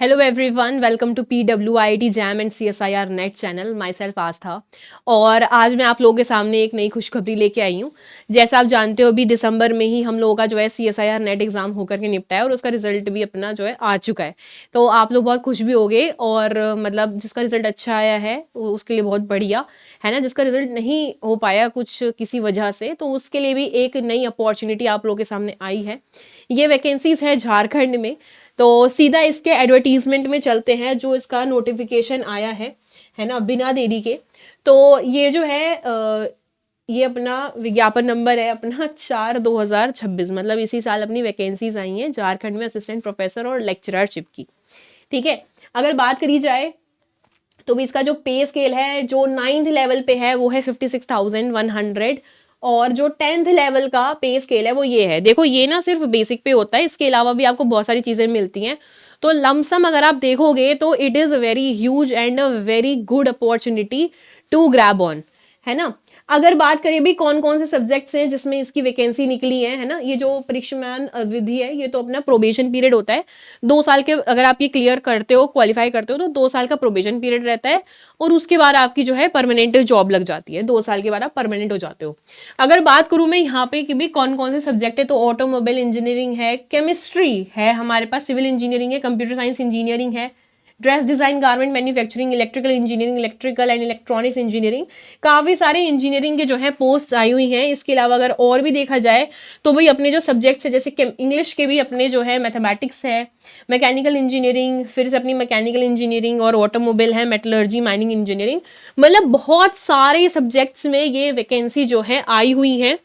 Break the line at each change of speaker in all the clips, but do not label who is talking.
Hello everyone, welcome to PWIT JAM and CSIR NET channel. Myself Aastha. और आज मैं आप लोगों के सामने एक नई खुशखबरी लेके आई हूँ। जैसा आप जानते हो, अभी दिसंबर में ही हम लोगों का जो है CSIR नेट एग्जाम होकर के निपटा है और उसका रिजल्ट भी अपना जो है आ चुका है। तो आप लोग बहुत खुश भी होंगे और मतलब जिसका रिजल्ट अच्छा आया है उसके लिए बहुत बढ़िया है ना। जिसका रिजल्ट नहीं हो पाया कुछ किसी वजह से, तो उसके लिए भी एक नई अपॉर्चुनिटी आप लोगों के सामने आई है। ये वैकेंसीज है झारखंड में। तो सीधा इसके एडवर्टीजमेंट में चलते हैं जो इसका नोटिफिकेशन आया है ना, बिना देरी के। तो ये जो है ये अपना विज्ञापन नंबर है अपना 4/2026, मतलब इसी साल अपनी वैकेंसीज आई हैं झारखंड में असिस्टेंट प्रोफेसर और लेक्चररशिप की। ठीक है, अगर बात करी जाए तो भी इसका जो पे स्केल है जो 9th लेवल पे है वो है 56,100, और जो 10th लेवल का पे स्केल है वो ये है। देखो, ये ना सिर्फ बेसिक पे होता है, इसके अलावा भी आपको बहुत सारी चीज़ें मिलती हैं। तो लमसम अगर आप देखोगे तो it is very huge and a very good opportunity to grab on, है ना। अगर बात करें भी कौन कौन से सब्जेक्ट्स हैं जिसमें इसकी वैकेंसी निकली है ना, ये जो परीक्षामान विधि है ये तो अपना प्रोबेशन पीरियड होता है 2 साल के। अगर आप ये क्लियर करते हो, क्वालिफाई करते हो, तो 2 साल का प्रोबेशन पीरियड रहता है और उसके बाद आपकी जो है परमानेंट जॉब लग जाती है। 2 साल के बाद आप परमानेंट हो जाते हो। अगर बात करूं मैं यहाँ पे कि भी कौन कौन से सब्जेक्ट है, तो ऑटोमोबाइल इंजीनियरिंग है, केमिस्ट्री है हमारे पास, सिविल इंजीनियरिंग है, कंप्यूटर साइंस इंजीनियरिंग है, dress design, garment manufacturing, electrical engineering, electrical and electronics engineering. काफ़ी सारे इंजीनियरिंग के जो है पोस्ट आई हुई हैं। इसके अलावा अगर और भी देखा जाए तो भाई अपने जो सब्जेक्ट्स है, जैसे इंग्लिश के भी अपने जो है मैथमेटिक्स है, मैकेनिकल इंजीनियरिंग, फिर से अपनी मैकेनिकल इंजीनियरिंग, और ऑटोमोबाइल है, मेटलर्जी, माइनिंग इंजीनियरिंग। मतलब बहुत सारे सब्जेक्ट्स में ये वैकेंसी जो है आई हुई है।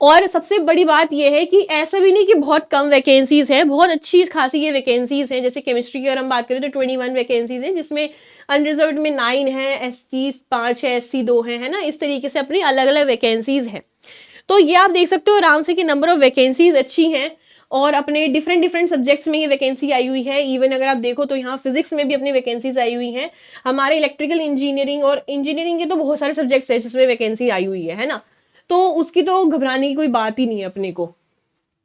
और सबसे बड़ी बात यह है कि ऐसा भी नहीं कि बहुत कम वैकेंसीज हैं, बहुत अच्छी खासी ये वैकेंसीज हैं। जैसे केमिस्ट्री की अगर हम बात करें तो 21 वैकेंसीज हैं, जिसमें अनरिजर्व्ड में 9 है, SC 5 है, SC 2 है ना। इस तरीके से अपनी अलग अलग वैकेंसीज हैं। तो ये आप देख सकते हो आराम से कि नंबर ऑफ वैकेंसीज अच्छी हैं और अपने डिफरेंट डिफरेंट सब्जेक्ट्स में ये वैकेंसी आई हुई है। इवन अगर आप देखो तो यहाँ फिजिक्स में भी अपनी वैकेंसीज आई हुई हैं। हमारे इलेक्ट्रिकल इंजीनियरिंग और इंजीनियरिंग के तो बहुत सारे सब्जेक्ट्स हैं जिसमें वैकेंसी आई हुई है ना। तो उसकी तो घबराने की कोई बात ही नहीं है अपने को।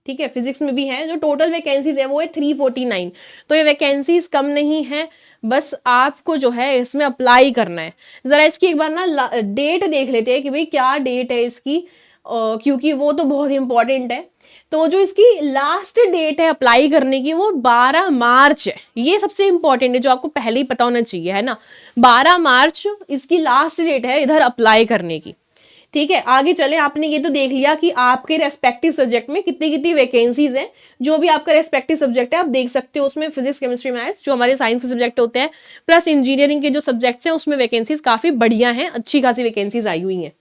ठीक है, फिजिक्स में भी है। जो टोटल वैकेंसीज है वो है 349। तो ये वैकेंसीज कम नहीं है, बस आपको जो है इसमें अप्लाई करना है। जरा इसकी एक बार ना डेट देख लेते हैं कि भाई क्या डेट है इसकी, क्योंकि वो तो बहुत इंपॉर्टेंट है। तो जो इसकी लास्ट डेट है अप्लाई करने की वो 12 मार्च है। ये सबसे इंपॉर्टेंट है, जो आपको पहले ही पता होना चाहिए, है ना। 12 मार्च इसकी लास्ट डेट है इधर अप्लाई करने की। ठीक है, आगे चले। आपने ये तो देख लिया कि आपके रेस्पेक्टिव सब्जेक्ट में कितनी कितनी वैकेंसीज हैं। जो भी आपका रेस्पेक्टिव सब्जेक्ट है आप देख सकते हो, उसमें फिजिक्स, केमिस्ट्री, मैथ्स जो हमारे साइंस के सब्जेक्ट होते हैं, प्लस इंजीनियरिंग के जो सब्जेक्ट्स हैं उसमें वैकेंसीज काफी बढ़िया हैं, अच्छी खासी वैकेंसीज आई हुई हैं,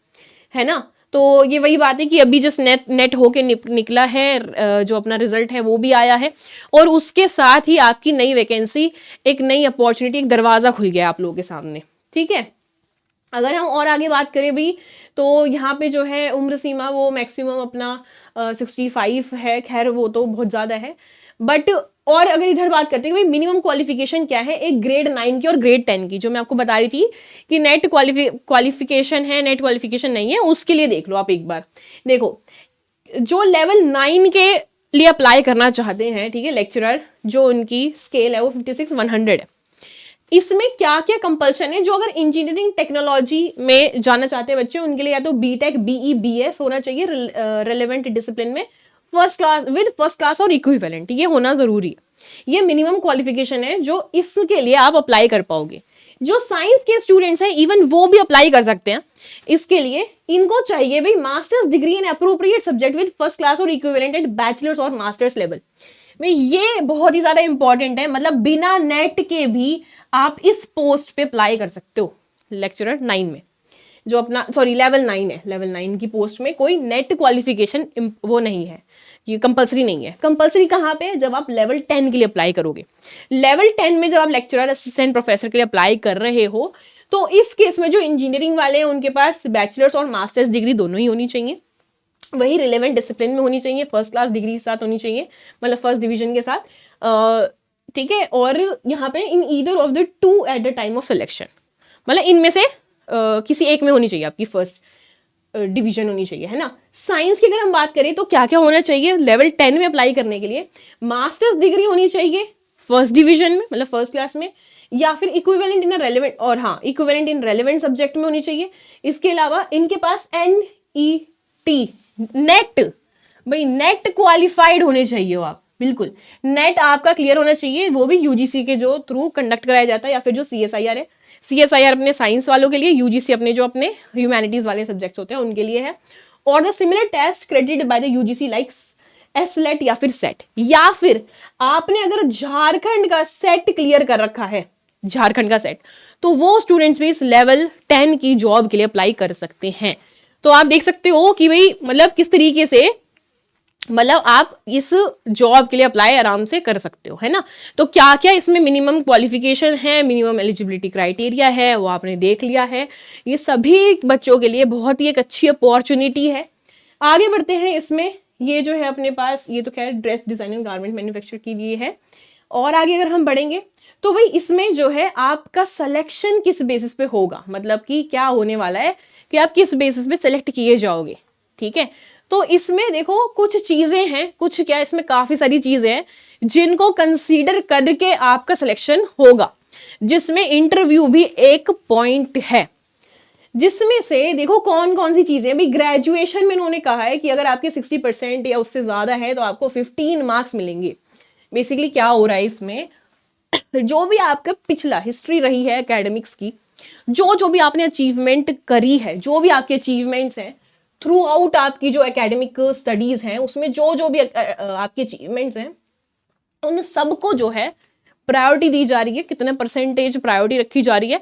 है ना। तो ये वही बात है कि अभी जस्ट नेट होके निकला है, जो अपना रिजल्ट है वो भी आया है, और उसके साथ ही आपकी नई वैकेंसी, एक नई अपॉर्चुनिटी, एक दरवाजा खुल गया आप लोगों के सामने। ठीक है, अगर हम और आगे बात करें भी तो यहाँ पे जो है उम्र सीमा वो मैक्सिमम अपना 65 है। खैर वो तो बहुत ज़्यादा है, बट और अगर इधर बात करते हैं भाई मिनिमम क्वालिफिकेशन क्या है, एक ग्रेड 9 की और ग्रेड 10 की, जो मैं आपको बता रही थी कि नेट क्वालिफिकेशन है, नेट क्वालिफिकेशन नहीं है, उसके लिए देख लो आप एक बार। देखो, जो लेवल 9 के लिए अप्लाई करना चाहते हैं, ठीक है, लेक्चरर, जो उनकी स्केल है वो 56,100 है। इसमें क्या क्या कंपल्शन है, जो अगर इंजीनियरिंग टेक्नोलॉजी में जाना चाहते हैं बच्चे, उनके लिए या तो BTech, BE, BS होना चाहिए रिलेवेंट डिसिप्लिन में, फर्स्ट क्लास और इक्विवेलेंट, ये होना जरूरी है। ये मिनिमम क्वालिफिकेशन है जो इसके लिए आप अप्लाई कर पाओगे। जो साइंस के स्टूडेंट्स हैं इवन वो भी अप्लाई कर सकते हैं इसके लिए। इनको चाहिए भाई masters degree in appropriate subject with first class और इक्विवेलेंट एट बैचलर्स और मास्टर्स लेवल में। ये बहुत ही ज्यादा इंपॉर्टेंट है, मतलब बिना नेट के भी आप इस पोस्ट पे अप्लाई कर सकते हो लेक्चरर 9 में, जो अपना लेवल 9 है। लेवल 9 की पोस्ट में कोई नेट क्वालिफिकेशन वो नहीं है, ये कंपलसरी नहीं है। कंपलसरी कहाँ पे है, जब आप लेवल 10 के लिए अप्लाई करोगे। लेवल 10 में जब आप लेक्चरर, असिस्टेंट प्रोफेसर के लिए अप्लाई कर रहे हो, तो इस केस में जो इंजीनियरिंग वाले हैं उनके पास बैचलर्स और मास्टर्स डिग्री दोनों ही होनी चाहिए, वही रिलेवेंट डिसिप्लिन में होनी चाहिए, फर्स्ट क्लास डिग्री के साथ होनी चाहिए, मतलब फर्स्ट डिवीजन के साथ। ठीक है, और यहाँ पे in either of the two at the time of selection, मतलब इनमें से किसी एक में होनी चाहिए, आपकी फर्स्ट डिवीजन होनी चाहिए, है ना। साइंस की अगर हम बात करें तो क्या क्या होना चाहिए लेवल 10 में अप्लाई करने के लिए, मास्टर्स डिग्री होनी चाहिए, फर्स्ट डिवीजन में, मतलब फर्स्ट क्लास में, या फिर इक्विवेलेंट इन रेलेवेंट, और हाँ इक्विवेलेंट इन रेलेवेंट सब्जेक्ट में होनी चाहिए। इसके अलावा इनके पास NET, नेट, भाई नेट क्वालिफाइड होने चाहिए हो आप, बिल्कुल नेट आपका क्लियर होना चाहिए, वो भी यूजीसी के जो थ्रू कंडक्ट कराया जाता है, या फिर जो CSIR है, CSIR अपने साइंस वालों के लिए, यूजीसी अपने जो अपने ह्यूमैनिटीज वाले सब्जेक्ट्स होते हैं उनके लिए है। और the similar test credited by the UGC like SLET या फिर सेट, या फिर आपने अगर झारखंड का सेट क्लियर कर रखा है, झारखंड का सेट, तो वो स्टूडेंट्स भी इस लेवल 10 की जॉब के लिए अप्लाई कर सकते हैं। तो आप देख सकते हो कि भाई मतलब किस तरीके से मतलब आप इस जॉब के लिए अप्लाई आराम से कर सकते हो, है ना। तो क्या क्या इसमें मिनिमम क्वालिफिकेशन है, मिनिमम एलिजिबिलिटी क्राइटेरिया है, वो आपने देख लिया है। ये सभी बच्चों के लिए बहुत ही एक अच्छी अपॉर्चुनिटी है। आगे बढ़ते हैं इसमें, ये जो है अपने पास, ये तो खैर dress design and garment manufacture के लिए है। और आगे अगर हम बढ़ेंगे तो भाई इसमें जो है आपका सिलेक्शन किस बेसिस पे होगा, मतलब कि क्या होने वाला है कि आप किस बेसिस पे सिलेक्ट किए जाओगे, ठीक है। तो इसमें देखो कुछ चीजें हैं, कुछ क्या, इसमें काफी सारी चीजें हैं जिनको कंसीडर करके आपका सिलेक्शन होगा, जिसमें इंटरव्यू भी एक पॉइंट है। जिसमें से देखो कौन कौन सी चीजें, भाई ग्रेजुएशन में उन्होंने कहा है कि अगर आपके 60% या उससे ज्यादा है तो आपको 15 मार्क्स मिलेंगे। बेसिकली क्या हो रहा है इसमें, जो भी आपका पिछला हिस्ट्री रही है एकेडमिक्स की, जो भी आपने अचीवमेंट करी है, जो भी आपके अचीवमेंट्स हैं थ्रू आउट आपकी जो एकेडमिक स्टडीज हैं, उसमें जो भी आपके अचीवमेंट्स हैं, उन सबको जो है प्रायोरिटी दी जा रही है, कितने परसेंटेज प्रायोरिटी रखी जा रही है,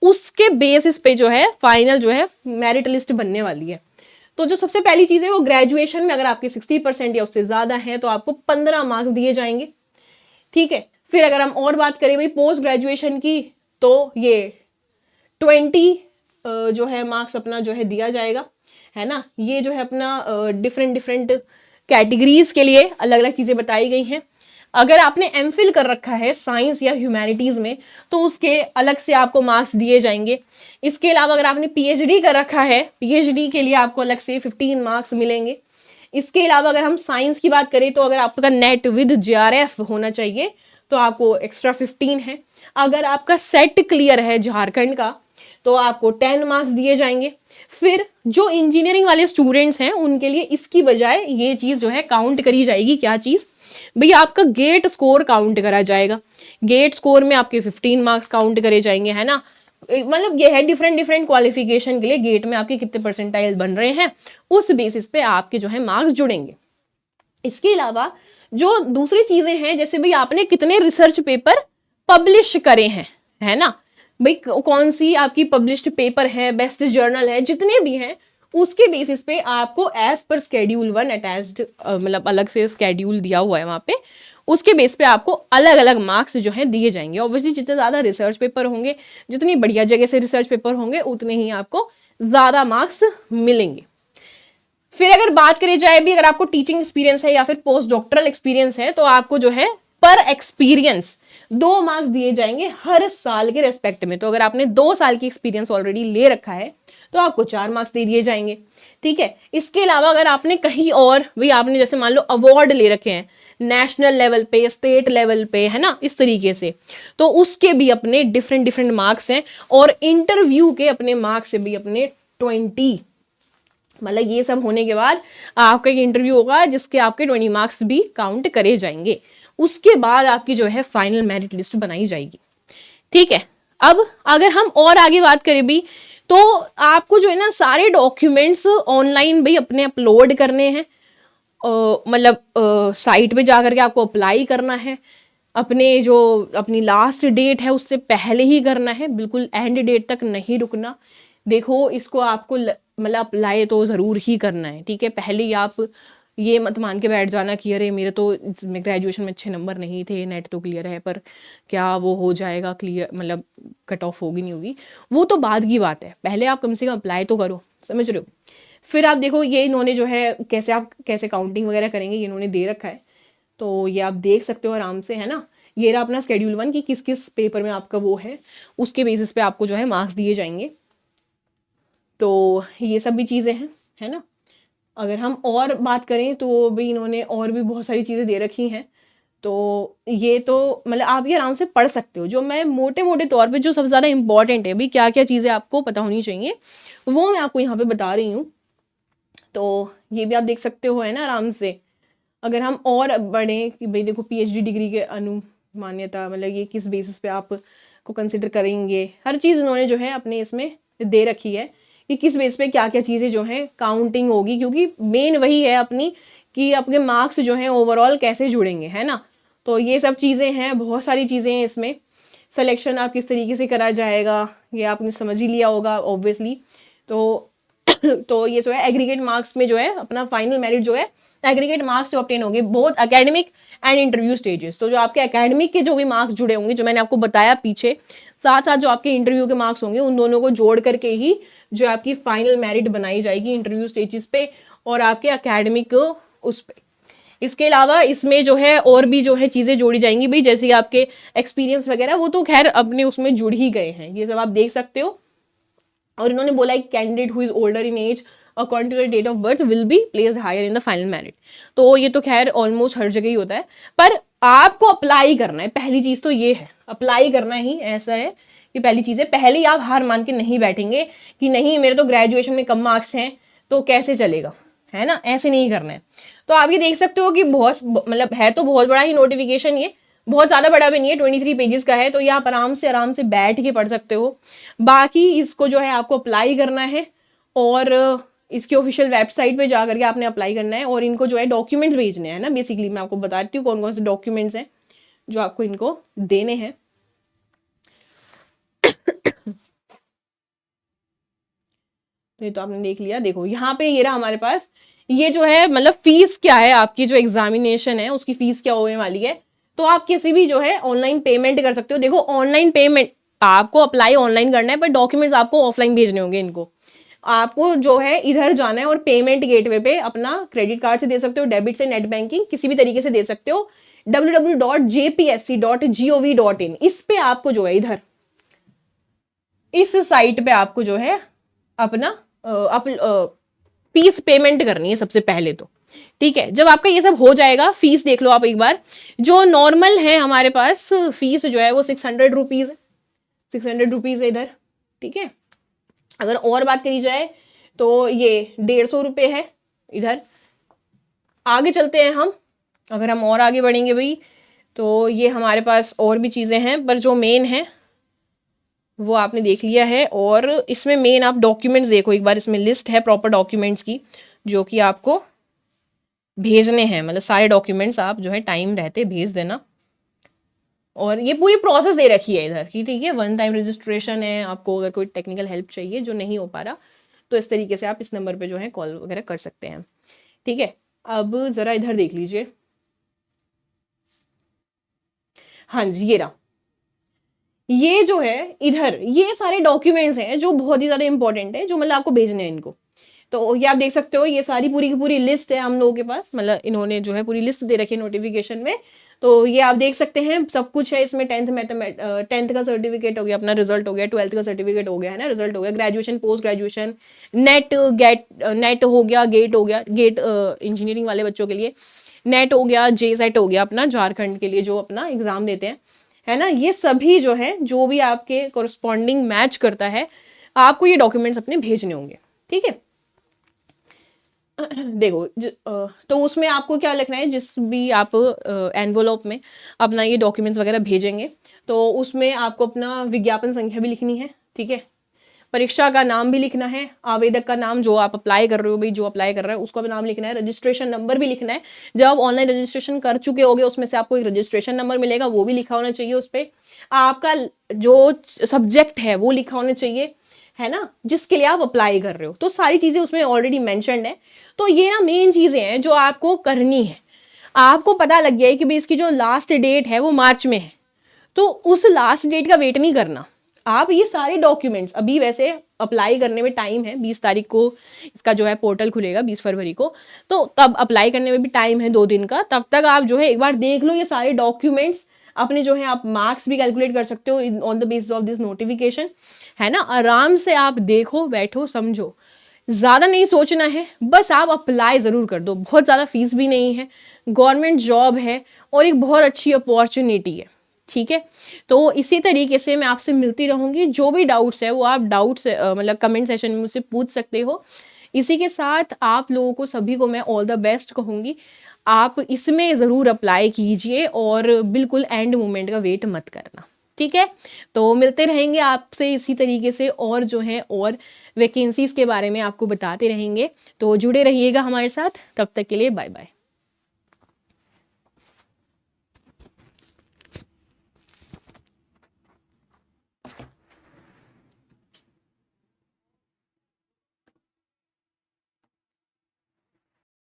उसके बेसिस पे जो है फाइनल जो है मेरिट लिस्ट बनने वाली है। तो जो सबसे पहली चीज है वो ग्रेजुएशन में अगर आपके 60% या उससे ज्यादा है तो आपको 15 मार्क्स दिए जाएंगे, ठीक है। फिर अगर हम और बात करें भाई पोस्ट ग्रेजुएशन की, तो ये 20 जो है मार्क्स अपना जो है दिया जाएगा, है ना। ये जो है अपना डिफरेंट डिफरेंट कैटेगरीज के लिए अलग अलग चीजें बताई गई हैं। अगर आपने एमफिल कर रखा है साइंस या ह्यूमैनिटीज में तो उसके अलग से आपको मार्क्स दिए जाएंगे। इसके अलावा अगर आपने PhD कर रखा है, PhD के लिए आपको अलग से 15 मार्क्स मिलेंगे। इसके अलावा अगर हम साइंस की बात करें तो अगर आपका नेट विद JRF होना चाहिए तो आपको एक्स्ट्रा 15 है। अगर आपका सेट क्लियर है झारखंड का तो आपको 10 मार्क्स दिए जाएंगे। फिर जो इंजीनियरिंग वाले स्टूडेंट्स हैं उनके लिए इसकी बजाय ये चीज जो है काउंट करी जाएगी, क्या चीज, भैया आपका गेट स्कोर काउंट करा जाएगा। गेट स्कोर में आपके 15 मार्क्स काउंट करे जाएंगे, है ना। मतलब ये है डिफरेंट डिफरेंट क्वालिफिकेशन के लिए गेट में आपके कितने परसेंटाइल बन रहे हैं, उस बेसिस पे आपके जो है मार्क्स जुड़ेंगे। इसके अलावा जो दूसरी चीजें हैं, जैसे भाई आपने कितने रिसर्च पेपर पब्लिश करे हैं, है ना, भाई कौन सी आपकी पब्लिश्ड पेपर है, बेस्ट जर्नल है, जितने भी हैं उसके बेसिस पे आपको एज पर स्केड्यूल 1 अटैच्ड, मतलब अलग से स्केड्यूल दिया हुआ है वहां पे, उसके बेस पे आपको अलग अलग मार्क्स जो है दिए जाएंगे। ऑब्वियसली जितने ज्यादा रिसर्च पेपर होंगे, जितनी बढ़िया जगह से रिसर्च पेपर होंगे, उतने ही आपको ज्यादा मार्क्स मिलेंगे। फिर अगर बात करी जाए भी, अगर आपको टीचिंग एक्सपीरियंस है या फिर पोस्ट डॉक्टरल एक्सपीरियंस है तो आपको जो है पर एक्सपीरियंस 2 मार्क्स दिए जाएंगे हर साल के रेस्पेक्ट में। तो अगर आपने 2 साल की एक्सपीरियंस ऑलरेडी ले रखा है तो आपको 4 मार्क्स दे दिए जाएंगे, ठीक है। इसके अलावा अगर आपने कहीं और भी, आपने जैसे मान लो अवार्ड ले रखे हैं नेशनल लेवल पे, स्टेट लेवल पे, है ना, इस तरीके से, तो उसके भी अपने डिफरेंट डिफरेंट मार्क्स हैं। और इंटरव्यू के अपने मार्क्स से भी अपने 20, मतलब ये सब होने के बाद आपका एक इंटरव्यू होगा जिसके आपके 20 मार्क्स भी काउंट करे जाएंगे। उसके बाद आपकी जो है फाइनल मेरिट लिस्ट बनाई जाएगी, ठीक है। अब अगर हम और आगे बात करें भी, तो आपको जो है ना सारे डॉक्यूमेंट्स ऑनलाइन भी अपने अपलोड करने हैं, मतलब साइट पे जाकर के आपको अप्लाई करना है। अपने जो अपनी लास्ट डेट है उससे पहले ही करना है, बिल्कुल एंड डेट तक नहीं रुकना। देखो इसको आपको मतलब अप्लाई तो जरूर ही करना है, ठीक है। पहले ही आप ये मत मान के बैठ जाना कि अरे मेरे तो ग्रेजुएशन में अच्छे नंबर नहीं थे, नेट तो क्लियर है, पर क्या वो हो जाएगा क्लियर, मतलब कट ऑफ होगी नहीं होगी, वो तो बाद की बात है। पहले आप कम से कम अप्लाई तो करो, समझ रहे हो। फिर आप देखो ये इन्होंने जो है कैसे आप कैसे काउंटिंग वगैरह करेंगे ये इन्होंने दे रखा है, तो ये आप देख सकते हो आराम से, है ना। ये रहा अपना स्केड्यूल 1 की किस किस पेपर में आपका वो है, उसके बेसिस पे आपको जो है मार्क्स दिए जाएंगे। तो ये सब भी चीज़ें हैं, है ना। अगर हम और बात करें तो भी इन्होंने और भी बहुत सारी चीज़ें दे रखी हैं। तो ये तो मतलब आप ये आराम से पढ़ सकते हो। जो मैं मोटे मोटे तौर पे जो सबसे ज़्यादा इंपॉर्टेंट है, भाई क्या क्या चीज़ें आपको पता होनी चाहिए, वो मैं आपको यहाँ पे बता रही हूँ। तो ये भी आप देख सकते हो, है ना, आराम से। अगर हम और बढ़ें कि भाई देखो पीएचडी डिग्री के अनुमान्यता, मतलब ये किस बेसिस पे आप को कंसिडर करेंगे, हर चीज़ उन्होंने जो है अपने इसमें दे रखी है कि किस बेस पे क्या क्या चीज़ें जो हैं काउंटिंग होगी, क्योंकि मेन वही है अपनी कि आपके मार्क्स जो हैं ओवरऑल कैसे जुड़ेंगे, है ना। तो ये सब चीज़ें हैं, बहुत सारी चीज़ें हैं इसमें। सिलेक्शन आप किस तरीके से करा जाएगा ये आपने समझ ही लिया होगा ऑब्वियसली। तो तो ये जो है एग्रीगेट मार्क्स में जो है अपना फाइनल मेरिट जो है एग्रीगेट मार्क्स से ऑब्टेन होंगे both academic and interview stages. तो जो आपके एकेडमिक के जो भी मार्क्स जुड़े होंगे, जो मैंने आपको बताया पीछे, साथ साथ जो आपके इंटरव्यू के मार्क्स होंगे, उन दोनों को जोड़ करके ही जो आपकी फाइनल मेरिट बनाई जाएगी इंटरव्यू स्टेजेस पे और आपके एकेडमिक उस पे। इसके अलावा इसमें जो है और भी जो है चीज़ें जोड़ी जाएंगी भाई, जैसे कि आपके एक्सपीरियंस वगैरह, वो तो खैर अपने उसमें जुड़ ही गए हैं, ये सब आप देख सकते हो। और इन्होंने बोला है candidate who is older in age according to the date of birth will be placed higher in the final merit. तो ये तो खैर ऑलमोस्ट हर जगह ही होता है, पर आपको अप्लाई करना है। पहली चीज तो ये है, अप्लाई करना ही ऐसा है कि पहली चीज है, पहले ही आप हार मान के नहीं बैठेंगे कि नहीं मेरे तो ग्रेजुएशन में कम मार्क्स हैं तो कैसे चलेगा, है ना, ऐसे नहीं करना है। तो आप ये देख सकते हो कि बहुत मतलब है तो बहुत बड़ा ही नोटिफिकेशन, ये बहुत ज़्यादा बड़ा भी नहीं है, 23 पेजेस का है, तो ये आप आराम से बैठ के पढ़ सकते हो। बाकी इसको जो है आपको अप्लाई करना है और इसके ऑफिशियल वेबसाइट पे जा करके आपने अप्लाई करना है और इनको जो है डॉक्यूमेंट्स भेजने हैं ना। बेसिकली मैं आपको बताती हूँ कौन कौन से डॉक्यूमेंट्स हैं जो आपको इनको देने हैं। तो ये तो आपने देख लिया, देखो यहाँ पे ये रहा हमारे पास, ये जो है मतलब फीस क्या है आपकी, जो एग्जामिनेशन है उसकी फीस क्या होने वाली है। तो आप किसी भी जो है ऑनलाइन पेमेंट कर सकते हो। देखो ऑनलाइन पेमेंट आपको अप्लाई ऑनलाइन करना है, पर डॉक्यूमेंट्स आपको ऑफलाइन भेजने होंगे इनको। आपको जो है इधर जाना है और पेमेंट गेटवे पे अपना क्रेडिट कार्ड से दे सकते हो, डेबिट से, नेट बैंकिंग किसी भी तरीके से दे सकते हो। www.jpsc.gov.in इस पे आपको जो है इधर इस साइट पे आपको जो है अपना फीस पेमेंट करनी है सबसे पहले तो। ठीक है, जब आपका ये सब हो जाएगा, फीस देख लो आप एक बार। जो नॉर्मल है हमारे पास फीस जो है वो 600 रुपीज है, 600 रुपीज है इधर। ठीक है, अगर और बात करी जाए तो ये 150 रुपये है इधर। आगे चलते हैं हम, अगर हम और आगे बढ़ेंगे भाई तो ये हमारे पास और भी चीज़ें हैं, पर जो मेन है वो आपने देख लिया है। और इसमें मेन आप डॉक्यूमेंट्स देखो एक बार, इसमें लिस्ट है प्रॉपर डॉक्यूमेंट्स की जो कि आपको भेजने हैं, मतलब सारे डॉक्यूमेंट्स आप जो है टाइम रहते भेज देना। और ये पूरी प्रोसेस दे रखी है इधर की, ठीक है, वन टाइम रजिस्ट्रेशन है। आपको अगर कोई टेक्निकल हेल्प चाहिए जो नहीं हो पा रहा तो इस तरीके से आप इस नंबर पे जो है कॉल वगैरह कर सकते हैं। ठीक है, अब ज़रा इधर देख लीजिए। हाँ जी, ये रहा, ये जो है इधर ये सारे डॉक्यूमेंट्स हैं जो बहुत ही ज़्यादा इंपॉर्टेंट है, जो मतलब आपको भेजने हैं इनको। तो ये आप देख सकते हो, ये सारी पूरी की पूरी लिस्ट है हम लोगों के पास, मतलब इन्होंने जो है पूरी लिस्ट दे रखी है नोटिफिकेशन में। तो ये आप देख सकते हैं सब कुछ है इसमें। 10th का सर्टिफिकेट हो गया, अपना रिजल्ट हो गया, 12th का सर्टिफिकेट हो गया, है ना, रिजल्ट हो गया, ग्रेजुएशन, पोस्ट ग्रेजुएशन, नेट हो गया, गेट हो गया, गेट इंजीनियरिंग वाले बच्चों के लिए, नेट हो गया, जे सेट हो गया अपना झारखंड के लिए जो अपना एग्जाम देते हैं, है ना। ये सभी जो है जो भी आपके कोरस्पॉन्डिंग मैच करता है आपको ये डॉक्यूमेंट्स अपने भेजने होंगे। ठीक है, देखो तो उसमें आपको क्या लिखना है, जिस भी आप एनवलप में अपना ये डॉक्यूमेंट्स वगैरह भेजेंगे तो उसमें आपको अपना विज्ञापन संख्या भी लिखनी है। ठीक है, परीक्षा का नाम भी लिखना है, आवेदक का नाम जो आप अप्लाई कर रहे हो, भाई जो अप्लाई कर रहा है उसका भी नाम लिखना है, रजिस्ट्रेशन नंबर भी लिखना है। जब आप ऑनलाइन रजिस्ट्रेशन कर चुके होगे उसमें से आपको एक रजिस्ट्रेशन नंबर मिलेगा, वो भी लिखा होना चाहिए उस पर। आपका जो सब्जेक्ट है वो लिखा होना चाहिए, है ना, जिसके लिए आप अप्लाई कर रहे हो। तो सारी चीज़ें उसमें ऑलरेडी मैंशनड है। तो ये ना मेन चीज़ें हैं जो आपको करनी है। आपको पता लग गया है कि भाई इसकी जो लास्ट डेट है वो मार्च में है, तो उस लास्ट डेट का वेट नहीं करना। आप ये सारे डॉक्यूमेंट्स, अभी वैसे अप्लाई करने में टाइम है, 20 तारीख को इसका जो है पोर्टल खुलेगा, 20 फरवरी को, तो तब अप्लाई करने में भी टाइम है 2 दिन का। तब तक आप जो है एक बार देख लो ये सारे डॉक्यूमेंट्स, अपने जो है आप मार्क्स भी कैलकुलेट कर सकते हो on the basis of this notification, है ना। आराम से आप देखो, बैठो, समझो, ज़्यादा नहीं सोचना है, बस आप अप्लाई ज़रूर कर दो। बहुत ज़्यादा फीस भी नहीं है, गवर्नमेंट जॉब है और एक बहुत अच्छी अपॉर्चुनिटी है, ठीक है। तो इसी तरीके से मैं आपसे मिलती रहूँगी। जो भी डाउट्स है वो आप डाउट्स मतलब कमेंट सेशन में मुझसे पूछ सकते हो। इसी के साथ आप लोगों को सभी को मैं ऑल द बेस्ट कहूँगी। आप इसमें ज़रूर अप्लाई कीजिए और बिल्कुल एंड मोमेंट का वेट मत करना, ठीक है। तो मिलते रहेंगे आपसे इसी तरीके से, और जो है और वैकेंसीज़ के बारे में आपको बताते रहेंगे। तो जुड़े रहिएगा हमारे साथ, तब तक के लिए बाय बाय।